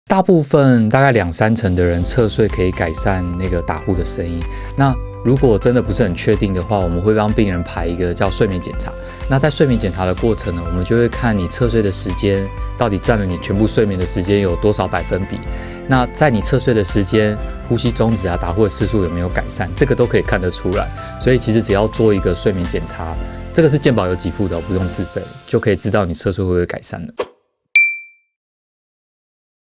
大部分大概2-3成的人侧睡可以改善那个打呼的声音。那如果真的不是很确定的话，我们会帮病人排一个叫睡眠检查。那在睡眠检查的过程呢，我们就会看你侧睡的时间到底占了你全部睡眠的时间有多少百分比。那在你侧睡的时间，呼吸中止啊、打呼的次数有没有改善，这个都可以看得出来。所以其实只要做一个睡眠检查，这个是健保有给付的，不用自费，就可以知道你侧睡会不会改善了。